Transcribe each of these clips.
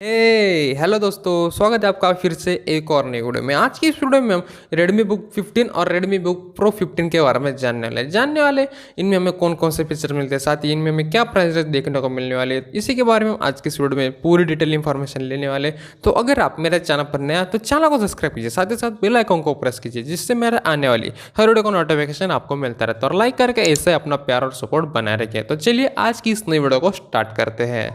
Hello दोस्तों, स्वागत है आपका फिर से एक और नई वीडियो में। आज की इस वीडियो में हम Redmi Book 15 और Redmi Book Pro 15 के बारे में जानने वाले इनमें हमें कौन कौन से फीचर मिलते हैं, साथ ही इनमें हमें क्या प्राइस देखने को मिलने वाले हैं, इसी के बारे में हम आज की इस वीडियो में पूरी डिटेल इन्फॉर्मेशन लेने वाले। तो अगर आप मेरे चैनल पर नया तो चैनल को सब्सक्राइब कीजिए, साथ ही साथ बेल आइकन को प्रेस कीजिए, जिससे मेरे आने वाली हर वीडियो का नोटिफिकेशन आपको मिलता रहता है। और लाइक करके ऐसे अपना प्यार और सपोर्ट बनाए रखें। तो चलिए आज की इस नई वीडियो को स्टार्ट करते हैं।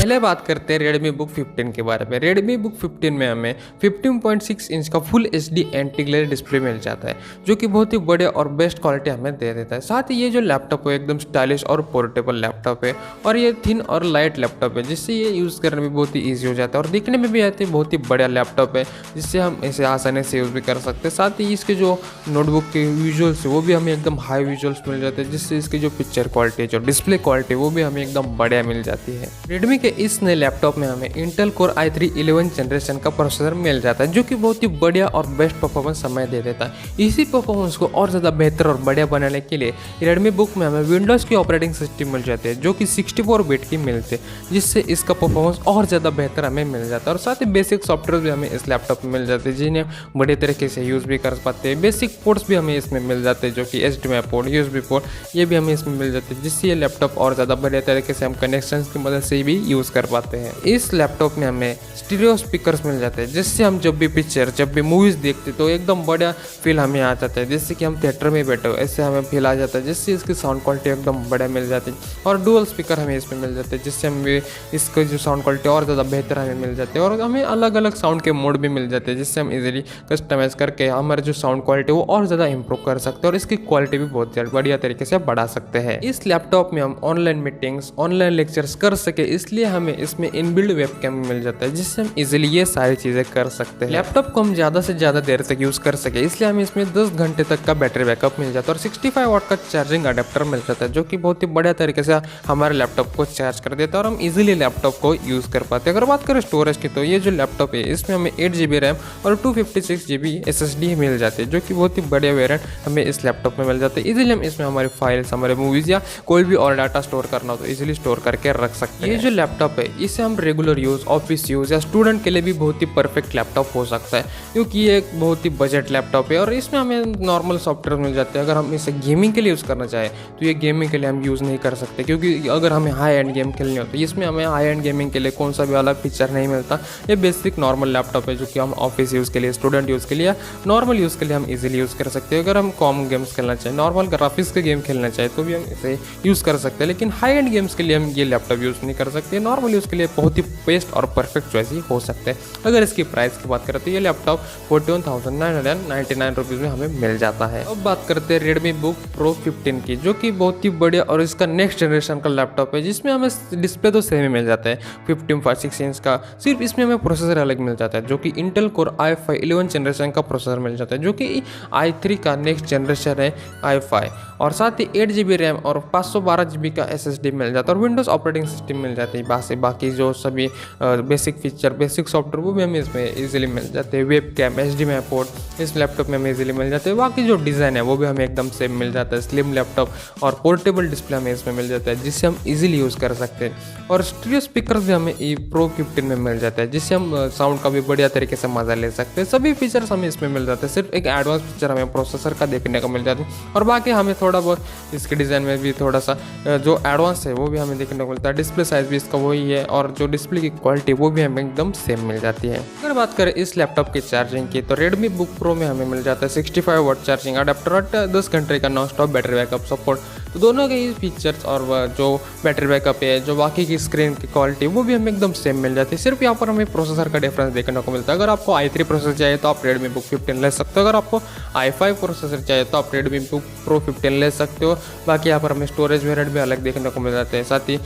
पहले बात करते हैं Redmi Book 15 के बारे में। Redmi Book 15 में हमें 15.6 इंच का full HD anti glare display मिल जाता है, जो कि बहुत ही बड़े और बेस्ट क्वालिटी हमें दे देता है। साथ ही ये जो लैपटॉप है एकदम स्टाइलिश और पोर्टेबल लैपटॉप है, और ये थिन और लाइट लैपटॉप है, जिससे ये यूज़ करने में बहुत ही ईजी हो जाता है और दिखने में भी आती है बहुत ही बड़ा लैपटॉप है, जिससे हम इसे आसानी से यूज़ भी कर सकते हैं। साथ ही इसके जो नोटबुक के विजुअल्स है वो भी हमें एकदम हाई विजुअल्स मिल जाते हैं, जिससे इसकी जो पिक्चर क्वालिटी है, जो डिस्प्ले क्वालिटी है वो भी हमें एकदम बढ़िया मिल जाती है। रेडमी के इस नए लैपटॉप में हमें इंटेल कोर i3 11 जनरेशन का प्रोसेसर मिल जाता है, जो कि बहुत ही बढ़िया और बेस्ट परफॉर्मेंस हमें दे देता है। इसी परफॉर्मेंस को और ज़्यादा बेहतर और बढ़िया बनाने के लिए रेडमी बुक में हमें विंडोज़ की ऑपरेटिंग सिस्टम मिल जाती है, जो कि 64 बिट की मिलती है, जिससे इसका परफॉर्मेंस और ज़्यादा बेहतर हमें मिल जाता है। और साथ ही बेसिक सॉफ्टवेयर भी हमें इस लैपटॉप में मिल जाते हैं, जिन्हें बड़े तरीके से यूज़ भी कर पाते हैं। बेसिक पोर्ट्स भी हमें इसमें मिल जाते हैं, जो कि HDMI पोर्ट, USB पोर्ट, ये भी हमें इसमें मिल जाते हैं, जिससे ये लैपटॉप और ज़्यादा बढ़िया तरीके से हम कनेक्शन की मदद से भी यूज़ कर पाते हैं। इस लैपटॉप में हमें स्टीरियो स्पीकर्स मिल जाते हैं, जिससे हम जब भी पिक्चर, जब भी मूवीज़ देखते तो एकदम बढ़िया फील हमें आ जाता है, जैसे कि हम थिएटर में बैठे हो ऐसे हमें फील आ जाता है, जिससे इसकी साउंड क्वालिटी एकदम बढ़िया मिल जाती है। और डुअल स्पीकर हमें इसमें मिल जाते हैं, जिससे हमें इसका जो साउंड क्वालिटी और ज़्यादा बेहतर हमें मिल जाती है। और हमें अलग अलग साउंड के मोड भी मिल जाते हैं, जिससे हम इजीली कस्टमाइज़ करके हमारे जो साउंड क्वालिटी वो और ज़्यादा इंप्रूव कर सकते हैं और इसकी क्वालिटी भी बहुत बढ़िया तरीके से बढ़ा सकते हैं। इस लैपटॉप में हम ऑनलाइन मीटिंग्स, ऑनलाइन लेक्चर्स कर सके, इसलिए हमें इसमें इनबिल्ड वेबकैम मिल जाता है, जिससे हम इजीली ये सारी चीज़ें कर सकते हैं। लैपटॉप को हम ज़्यादा से ज़्यादा देर तक यूज़ कर सके, इसलिए हमें इसमें 10 घंटे तक का बैटरी बैकअप मिल जाता है और 65 वाट का चार्जिंग अडेप्टर मिल जाता है, जो कि बहुत ही बढ़िया तरीके से हमारे लैपटॉप को चार्ज कर देता है और हम इजीली लैपटॉप को यूज़ कर पाते हैं। अगर बात करें स्टोरेज की, तो ये जो लैपटॉप है इसमें हमें 8GB रैम और 256GB SSD मिल जाती है, जो कि बहुत ही बढ़िया वेरिएंट हमें इस लैपटॉप में मिल जाते हैं। इजीली हम इसमें हमारी फाइल्स, हमारे मूवीज़ या कोई भी और डाटा स्टोर करना हो तो इजीली स्टोर करके रख सकते हैं। ये जो लैपटॉप है इसे हम रेगुलर यूज़, ऑफिस यूज़ या स्टूडेंट के लिए भी बहुत ही परफेक्ट लैपटॉप हो सकता है, क्योंकि ये एक बहुत ही बजट लैपटॉप है और इसमें हमें नॉर्मल सॉफ्टवेयर मिल जाते हैं। अगर हम इसे गेमिंग के लिए यूज़ करना चाहें तो ये गेमिंग के लिए हम यूज़ नहीं कर सकते, क्योंकि अगर हमें हाई एंड गेम खेलनी हो तो इसमें हमें हाई एंड गेमिंग के लिए कौन सा भी वाला फीचर नहीं मिलता। ये बेसिक नॉर्मल लैपटॉप है, जो कि हम ऑफिस यूज़ के लिए, स्टूडेंट यूज़ के लिए, नॉर्मल यूज़ के लिए हम इजीली यूज़ कर सकते हैं। अगर हम कॉमन गेम्स खेलना चाहें, नॉर्मल ग्राफिक्स के गेम खेलना चाहें तो भी हम इसे यूज़ कर सकते हैं, लेकिन हाई एंड गेम्स के लिए हम ये लैपटॉप यूज़ नहीं कर सकते। नॉर्मल यूज़ के लिए बहुत ही बेस्ट और परफेक्ट चॉइस ही हो सकते हैं। अगर इसकी प्राइस की बात करें तो ये लैपटॉप 41,999 रुपीज़ में हमें मिल जाता है। अब बात करते हैं Redmi Book Pro 15 की, जो कि बहुत ही बढ़िया और इसका नेक्स्ट जनरेशन का लैपटॉप है, जिसमें हमें डिस्प्ले तो सेम ही मिल जाता है 15.6 इंच का, सिर्फ इसमें हमें प्रोसेसर अलग मिल जाता है, जो कि इंटेल कोर i5 11 जनरेशन का प्रोसेसर मिल जाता है, जो कि i3 का नेक्स्ट जनरेशन है i5। और साथ ही 8GB रैम और 512GB का SSD मिल जाता है और विंडोज़ ऑपरेटिंग सिस्टम मिल जाती है। बाकी जो सभी बेसिक फीचर, बेसिक सॉफ्टवेयर वो भी हमें इसमें इजीली मिल जाते हैं। वेब कैम, HDMI पोर्ट इस लैपटॉप में हमें इजीली मिल जाते हैं। बाकी जो डिज़ाइन है वो भी हमें एकदम सेम मिल जाता है। स्लिम लैपटॉप और पोर्टेबल डिस्प्ले हमें इसमें मिल जाता है, जिससे हम इजीली यूज़ कर सकते हैं। और स्टीरियो स्पीकर भी हमें Pro 15 में मिल जाता है, जिससे हम साउंड का भी बढ़िया तरीके से मज़ा ले सकते हैं। सभी फीचर्स हमें इसमें मिल जाते हैं, सिर्फ एक एडवांस फीचर हमें प्रोसेसर का देखने को मिल जाता है। और बाकी हमें थोड़ा बहुत इसके डिज़ाइन में भी थोड़ा सा जो एडवांस है वो भी हमें देखने को मिलता है। डिस्प्ले साइज भी इसका वही है और जो डिस्प्ले की क्वालिटी वो भी हमें एकदम सेम मिल जाती है। अगर बात करें इस लैपटॉप की चार्जिंग की, तो Redmi Book Pro में हमें मिल जाता है 65 वाट चार्जिंग अडेप्टर और 10 घंटे का non stop battery backup support. तो दोनों के ही फीचर्स और जो बैटरी बैकअप है, जो बाकी की स्क्रीन की क्वालिटी वो भी हमें एकदम सेम मिल जाती है। सिर्फ यहाँ पर हमें प्रोसेसर का डिफरेंस देखने को मिलता है। अगर आपको i3 प्रोसेसर चाहिए तो आप Redmi Book 15 ले सकते हो, अगर आपको i5 प्रोसेसर चाहिए तो आप Redmi Book Pro 15 ले सकते हो। बाकी यहाँ पर हमें स्टोरेज वेरिएंट भी अलग देखने को मिल जाते हैं। साथ ही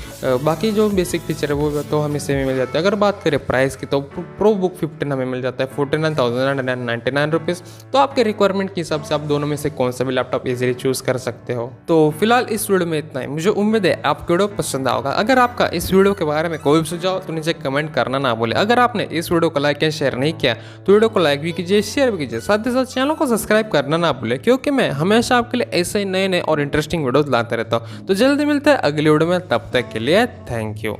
बाकी जो बेसिक फीचर है वो तो हमें सेम ही मिल जाते हैं। अगर बात करें प्राइस की, तो Pro Book 15 हमें मिल जाता है 49,999 रुपीज़। तो आपके रिक्वायरमेंट के हिसाब से आप दोनों में से कौन सा भी लैपटॉप इजीली चूज़ कर सकते हो। तो फिलहाल फिलहाल इस वीडियो में इतना ही। मुझे उम्मीद है आपको वीडियो पसंद आओगा। अगर आपका इस वीडियो के बारे में कोई भी सुझाव तो नीचे कमेंट करना ना भूले। अगर आपने इस वीडियो को लाइक या शेयर नहीं किया तो वीडियो को लाइक भी कीजिए, शेयर भी कीजिए, साथ ही साथ चैनल को सब्सक्राइब करना ना भूले, क्योंकि मैं हमेशा आपके लिए ऐसे ही नए नए और इंटरेस्टिंग वीडियोस लाते रहता हूँ। तो जल्दी मिलते हैं अगली वीडियो में, तब तक के लिए थैंक यू।